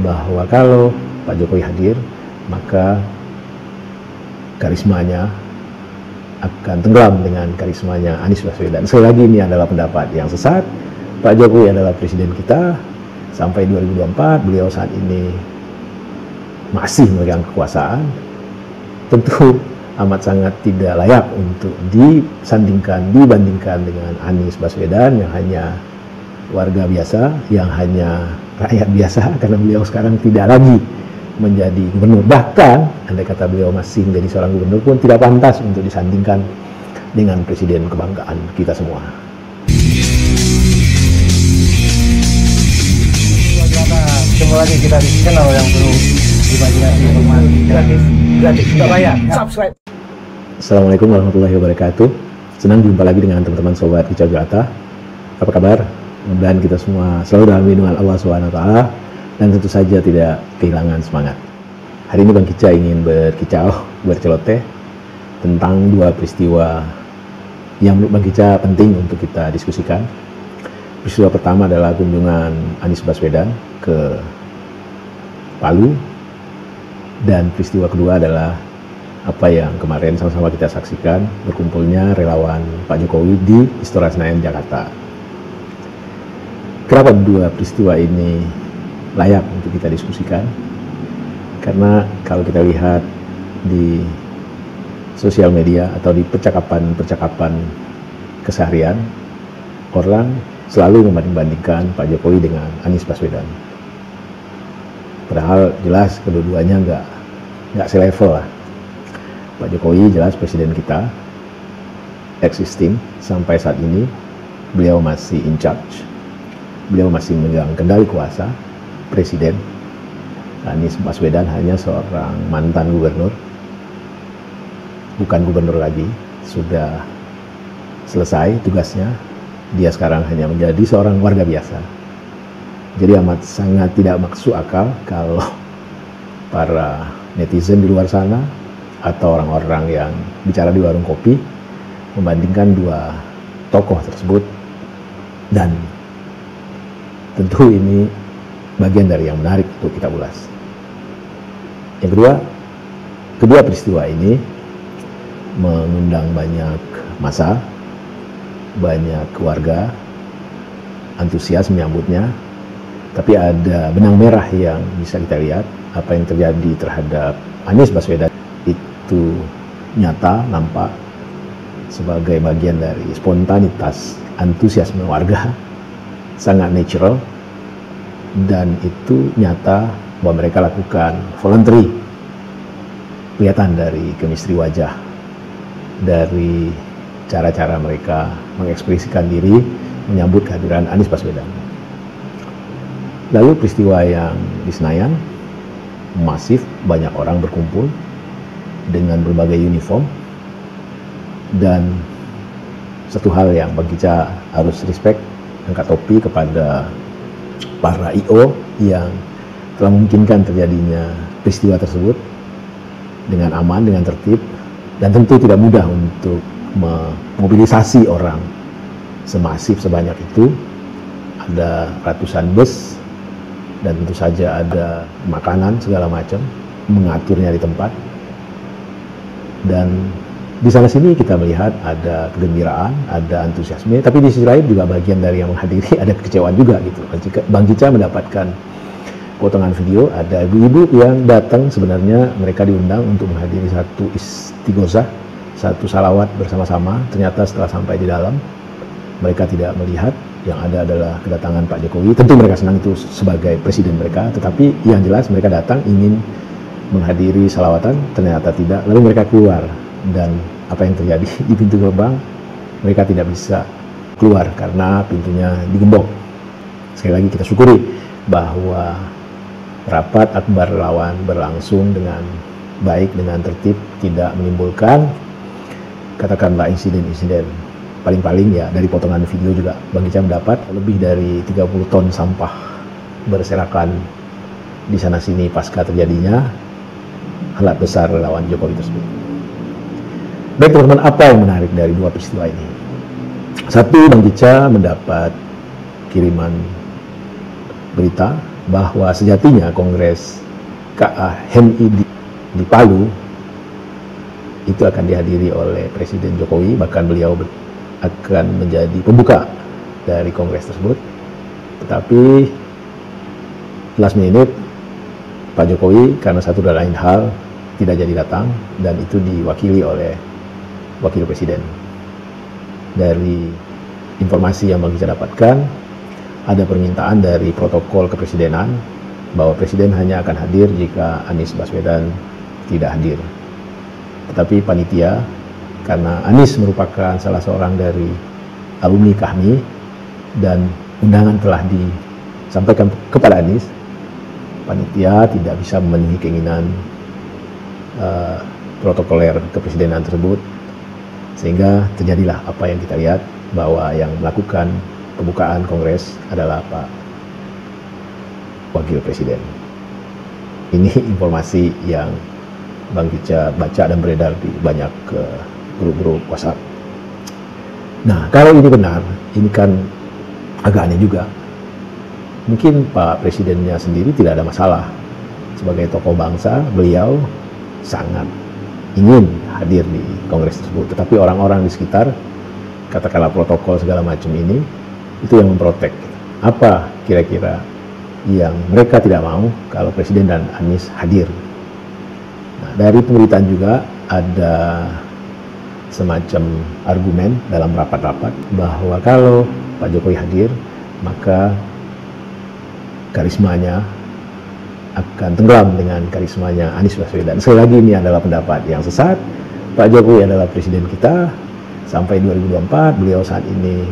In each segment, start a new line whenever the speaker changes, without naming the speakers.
bahwa kalau Pak Jokowi hadir, maka karismanya akan tenggelam dengan karismanya Anies Baswedan. Sekali lagi, ini adalah pendapat yang sesat. Pak Jokowi adalah presiden kita sampai 2024. Beliau saat ini masih memegang kekuasaan. Tentu amat sangat tidak layak untuk dibandingkan dengan Anies Baswedan yang hanya warga biasa, yang hanya rakyat biasa, karena beliau sekarang tidak lagi menjadi gubernur. Bahkan andai kata beliau masih menjadi seorang gubernur pun tidak pantas untuk disandingkan dengan presiden kebanggaan kita semua.
Ketemu lagi kita di channel yang perlu imajinasi informasi gratis tidak bayar. Subscribe.
Assalamualaikum warahmatullahi wabarakatuh. Senang jumpa lagi dengan teman-teman sobat Kicau Jelata. Apa kabar? Mudah-mudahan kita semua selalu dalam lindungan Allah SWT dan tentu saja tidak kehilangan semangat. Hari ini Bang Kica ingin berceloteh tentang dua peristiwa yang menurut Bang Kica penting untuk kita diskusikan. Peristiwa pertama adalah kunjungan Anies Baswedan ke Palu, dan peristiwa kedua adalah apa yang kemarin sama-sama kita saksikan, berkumpulnya relawan Pak Jokowi di Istora Senayan, Jakarta. Kenapa dua peristiwa ini layak untuk kita diskusikan? Karena kalau kita lihat di sosial media atau di percakapan keseharian, orang selalu membanding-bandingkan Pak Jokowi dengan Anies Baswedan. Padahal jelas kedua-duanya nggak selevel lah. Pak Jokowi jelas presiden kita, existing sampai saat ini, beliau masih in charge, beliau masih memegang kendali kuasa presiden. Anies Baswedan hanya seorang mantan gubernur, bukan gubernur lagi, sudah selesai tugasnya. Dia sekarang hanya menjadi seorang warga biasa. Jadi amat sangat tidak masuk akal kalau para netizen di luar sana atau orang-orang yang bicara di warung kopi membandingkan dua tokoh tersebut, dan tentu ini bagian dari yang menarik untuk kita ulas. Yang kedua peristiwa ini mengundang banyak massa, banyak warga antusias menyambutnya, tapi ada benang merah yang bisa kita lihat. Apa yang terjadi terhadap Anies Baswedan itu nyata, nampak sebagai bagian dari spontanitas antusiasme warga, sangat natural, dan itu nyata bahwa mereka lakukan voluntary. Kelihatan dari chemistry wajah, dari cara-cara mereka mengekspresikan diri menyambut kehadiran Anies Baswedan. Lalu peristiwa yang di Senayan, masif, banyak orang berkumpul dengan berbagai uniform, dan satu hal yang bagi Kica harus respect, angkat topi kepada para I.O. yang telah memungkinkan terjadinya peristiwa tersebut dengan aman, dengan tertib, dan tentu tidak mudah untuk memobilisasi orang semasif sebanyak itu. Ada ratusan bus, dan tentu saja ada makanan segala macam, mengaturnya di tempat. Dan di sana sini kita melihat ada kegembiraan, ada antusiasme, tapi di sisi lain juga bagian dari yang menghadiri ada kekecewaan juga gitu. Bang Kica mendapatkan potongan video, ada ibu-ibu yang datang, sebenarnya mereka diundang untuk menghadiri satu istighosah, satu salawat bersama-sama. Ternyata setelah sampai di dalam, mereka tidak melihat yang ada adalah kedatangan Pak Jokowi. Tentu mereka senang itu sebagai presiden mereka, tetapi yang jelas mereka datang ingin menghadiri salawatan, ternyata tidak. Lalu mereka keluar, dan apa yang terjadi di pintu gerbang, mereka tidak bisa keluar karena pintunya digembok. Sekali lagi kita syukuri bahwa rapat akbar relawan berlangsung dengan baik, dengan tertib, tidak menimbulkan katakanlah insiden-insiden. Paling-paling ya dari potongan video juga Bang Kica mendapat lebih dari 30 ton sampah berserakan di sana sini pasca terjadinya alat besar relawan Jokowi tersebut. Baik teman-teman, apa yang menarik dari dua peristiwa ini? Satu, Bang Kica mendapat kiriman berita bahwa sejatinya Kongres KAHMI di Palu itu akan dihadiri oleh Presiden Jokowi, bahkan beliau akan menjadi pembuka dari kongres tersebut. Tetapi last minute Pak Jokowi karena satu dan lain hal tidak jadi datang, dan itu diwakili oleh Wakil Presiden. Dari informasi yang Bang Ica dapatkan, ada permintaan dari protokol kepresidenan bahwa Presiden hanya akan hadir jika Anies Baswedan tidak hadir. Tetapi panitia, karena Anies merupakan salah seorang dari alumni KAHMI dan undangan telah disampaikan kepada Anies, panitia tidak bisa memenuhi keinginan protokoler kepresidenan tersebut, sehingga terjadilah apa yang kita lihat, bahwa yang melakukan pembukaan kongres adalah Pak Wakil Presiden. Ini informasi yang Bang Ica baca dan beredar di banyak grup-grup WhatsApp. Nah, kalau ini benar, ini kan agak aneh juga. Mungkin Pak Presidennya sendiri tidak ada masalah. Sebagai tokoh bangsa, beliau sangat ingin hadir di kongres tersebut. Tetapi orang-orang di sekitar, katakanlah protokol segala macam ini, itu yang memprotek. Apa kira-kira yang mereka tidak mau kalau Presiden dan Anies hadir? Nah, dari pemberitaan juga ada semacam argumen dalam rapat-rapat bahwa kalau Pak Jokowi hadir, maka karismanya akan tenggelam dengan karismanya Anies Baswedan. Sekali lagi, ini adalah pendapat yang sesat. Pak Jokowi adalah presiden kita sampai 2024, beliau saat ini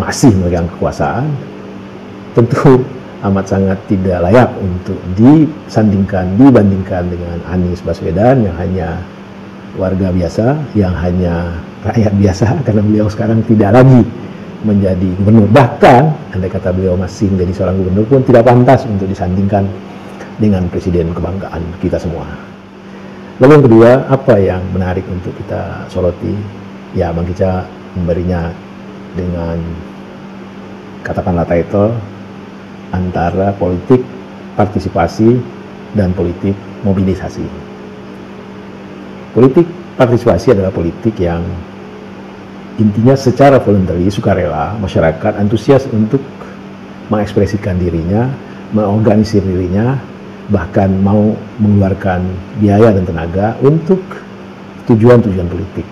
masih memegang kekuasaan. Tentu amat sangat tidak layak untuk dibandingkan dengan Anies Baswedan yang hanya warga biasa, yang hanya rakyat biasa, karena beliau sekarang tidak lagi menjadi gubernur. Bahkan andai kata beliau masih menjadi seorang gubernur pun tidak pantas untuk disandingkan dengan presiden kebanggaan kita semua. Lalu yang kedua, apa yang menarik untuk kita soroti? Ya, Bang Ica memberinya dengan katakanlah title antara politik partisipasi dan politik mobilisasi. Politik partisipasi adalah politik yang intinya secara voluntary, sukarela, masyarakat antusias untuk mengekspresikan dirinya, mengorganisir dirinya, bahkan mau mengeluarkan biaya dan tenaga untuk tujuan-tujuan politik.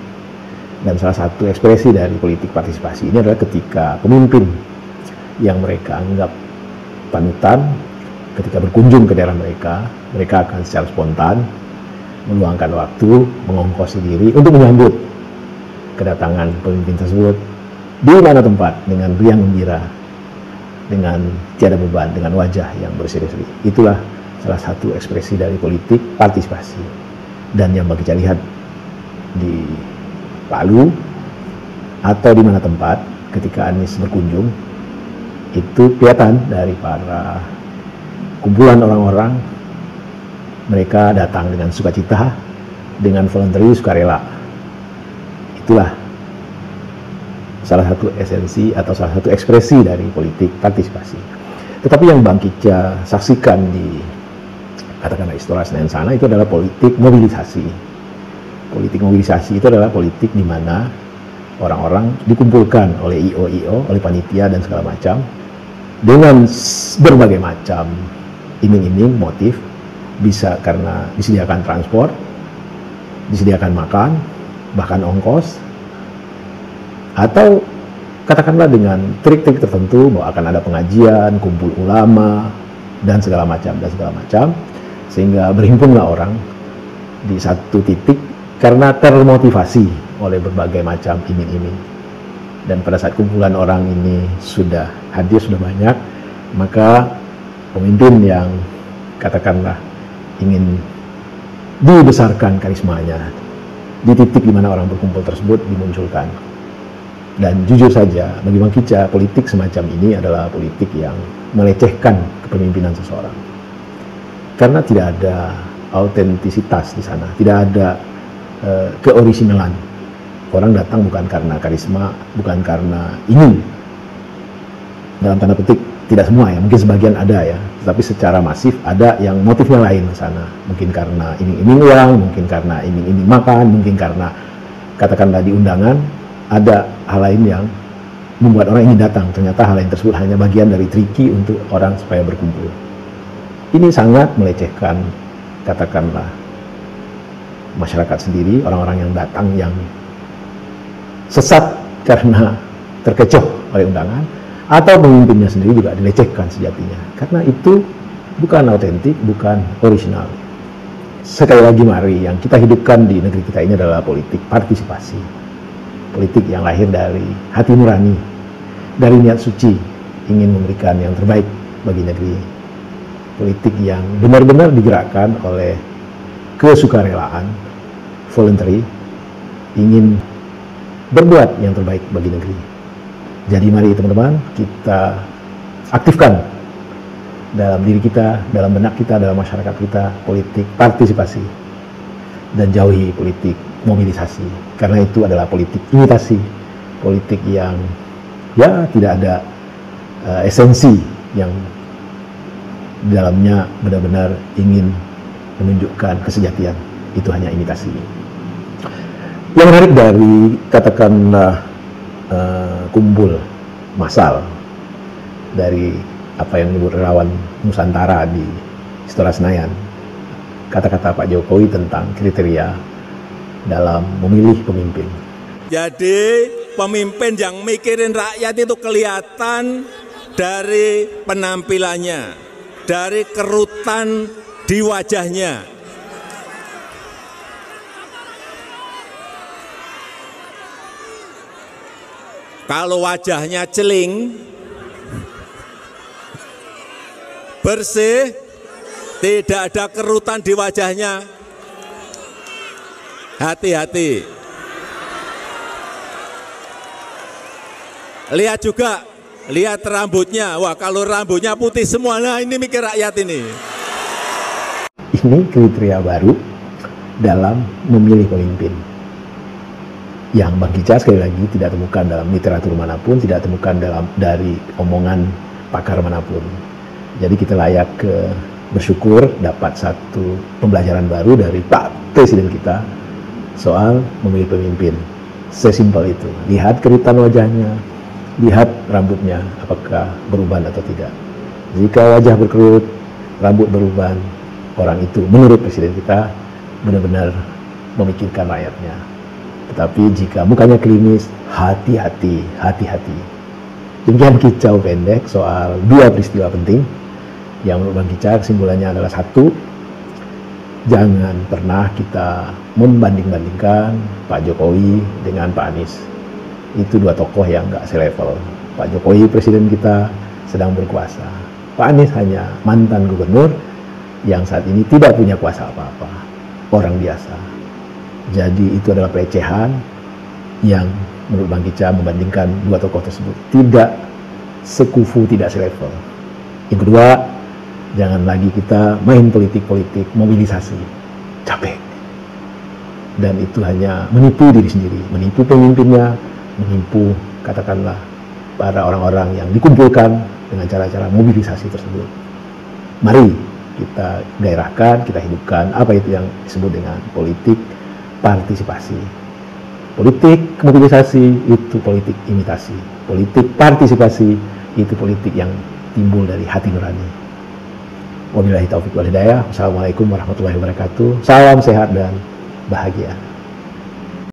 Dan salah satu ekspresi dari politik partisipasi ini adalah ketika pemimpin yang mereka anggap panutan, ketika berkunjung ke daerah mereka, mereka akan secara spontan meluangkan waktu, mengongkosi diri untuk menyambut kedatangan pemimpin tersebut di mana tempat dengan riang gembira, dengan tiada beban, dengan wajah yang berseri-seri. Itulah salah satu ekspresi dari politik partisipasi. Dan yang bagi saya lihat di Palu atau di mana tempat ketika Anies berkunjung, itu kelihatan dari para kumpulan orang-orang, mereka datang dengan sukacita, dengan voluntary, sukarela. Itulah salah satu esensi atau salah satu ekspresi dari politik partisipasi. Tetapi yang Bang Ica saksikan di katakanlah Istora Senayan sana itu adalah politik mobilisasi. Politik mobilisasi itu adalah politik di mana orang-orang dikumpulkan oleh IO, oleh panitia dan segala macam dengan berbagai macam iming-iming, motif. Bisa karena disediakan transport, disediakan makan, bahkan ongkos, atau katakanlah dengan trik-trik tertentu bahwa akan ada pengajian, kumpul ulama, dan segala macam, sehingga berhimpunlah orang di satu titik karena termotivasi oleh berbagai macam iming-iming. Dan pada saat kumpulan orang ini sudah hadir, sudah banyak, maka pemimpin yang katakanlah ingin dibesarkan karismanya di titik di mana orang berkumpul tersebut dimunculkan. Dan jujur saja, bagi Bang Ica, politik semacam ini adalah politik yang melecehkan kepemimpinan seseorang. Karena tidak ada autentisitas di sana, tidak ada keorisinalan. Orang datang bukan karena karisma, bukan karena ingin dalam tanda petik Tidak semua ya, mungkin sebagian ada ya, tapi secara masif ada yang motifnya lain ke sana. Mungkin karena iming-iming uang, mungkin karena iming-iming makan, mungkin karena katakanlah di undangan ada hal lain yang membuat orang ingin datang. Ternyata hal lain tersebut hanya bagian dari triki untuk orang supaya berkumpul. Ini sangat melecehkan katakanlah masyarakat sendiri, orang-orang yang datang yang sesat karena terkecoh oleh undangan, atau pemimpinnya sendiri juga dilecehkan sejatinya, karena itu bukan autentik, bukan original. Sekali lagi mari, yang kita hidupkan di negeri kita ini adalah politik partisipasi, politik yang lahir dari hati nurani, dari niat suci ingin memberikan yang terbaik bagi negeri, politik yang benar-benar digerakkan oleh kesukarelaan, voluntary, ingin berbuat yang terbaik bagi negeri. Jadi mari teman-teman, kita aktifkan dalam diri kita, dalam benak kita, dalam masyarakat kita, politik partisipasi, dan jauhi politik mobilisasi, karena itu adalah politik imitasi, politik yang ya tidak ada esensi yang di dalamnya benar-benar ingin menunjukkan kesejatian. Itu hanya imitasi. Yang menarik dari katakanlah kumpul massal dari apa yang disebut relawan Nusantara di Istora Senayan, kata-kata Pak Jokowi tentang kriteria dalam memilih pemimpin.
Jadi pemimpin yang mikirin rakyat itu kelihatan dari penampilannya, dari kerutan di wajahnya. Kalau wajahnya celing, bersih, tidak ada kerutan di wajahnya, hati-hati. Lihat juga, lihat rambutnya. Wah, kalau rambutnya putih semua, nah ini mikir rakyat ini.
Ini kriteria baru dalam memilih pemimpin, yang Bang Kicca sekali lagi tidak temukan dalam literatur manapun, tidak temukan dari omongan pakar manapun. Jadi kita layak bersyukur dapat satu pembelajaran baru dari Pak Presiden kita soal memilih pemimpin. Sesimpel itu. Lihat keritan wajahnya, lihat rambutnya apakah beruban atau tidak. Jika wajah berkerut, rambut beruban, orang itu menurut Presiden kita benar-benar memikirkan rakyatnya. Tetapi jika mukanya klinis, hati-hati, hati-hati. Demikian kicau pendek soal dua peristiwa penting yang menurut Bang Kicca kesimpulannya adalah satu, jangan pernah kita membanding-bandingkan Pak Jokowi dengan Pak Anies. Itu dua tokoh yang nggak selevel. Pak Jokowi presiden kita sedang berkuasa. Pak Anies hanya mantan gubernur yang saat ini tidak punya kuasa apa-apa, orang biasa. Jadi itu adalah pelecehan yang menurut Bang Kicca membandingkan dua tokoh tersebut tidak sekufu, tidak selevel. Yang kedua, jangan lagi kita main politik-politik mobilisasi, capek. Dan itu hanya menipu diri sendiri, menipu pemimpinnya, menipu katakanlah para orang-orang yang dikumpulkan dengan cara-cara mobilisasi tersebut. Mari kita gairahkan, kita hidupkan apa itu yang disebut dengan politik partisipasi. Politik mobilisasi itu politik imitasi. Politik partisipasi itu politik yang timbul dari hati nurani. Wabillahi taufiq wal hidayah. Wassalamualaikum warahmatullahi wabarakatuh. Salam sehat dan bahagia.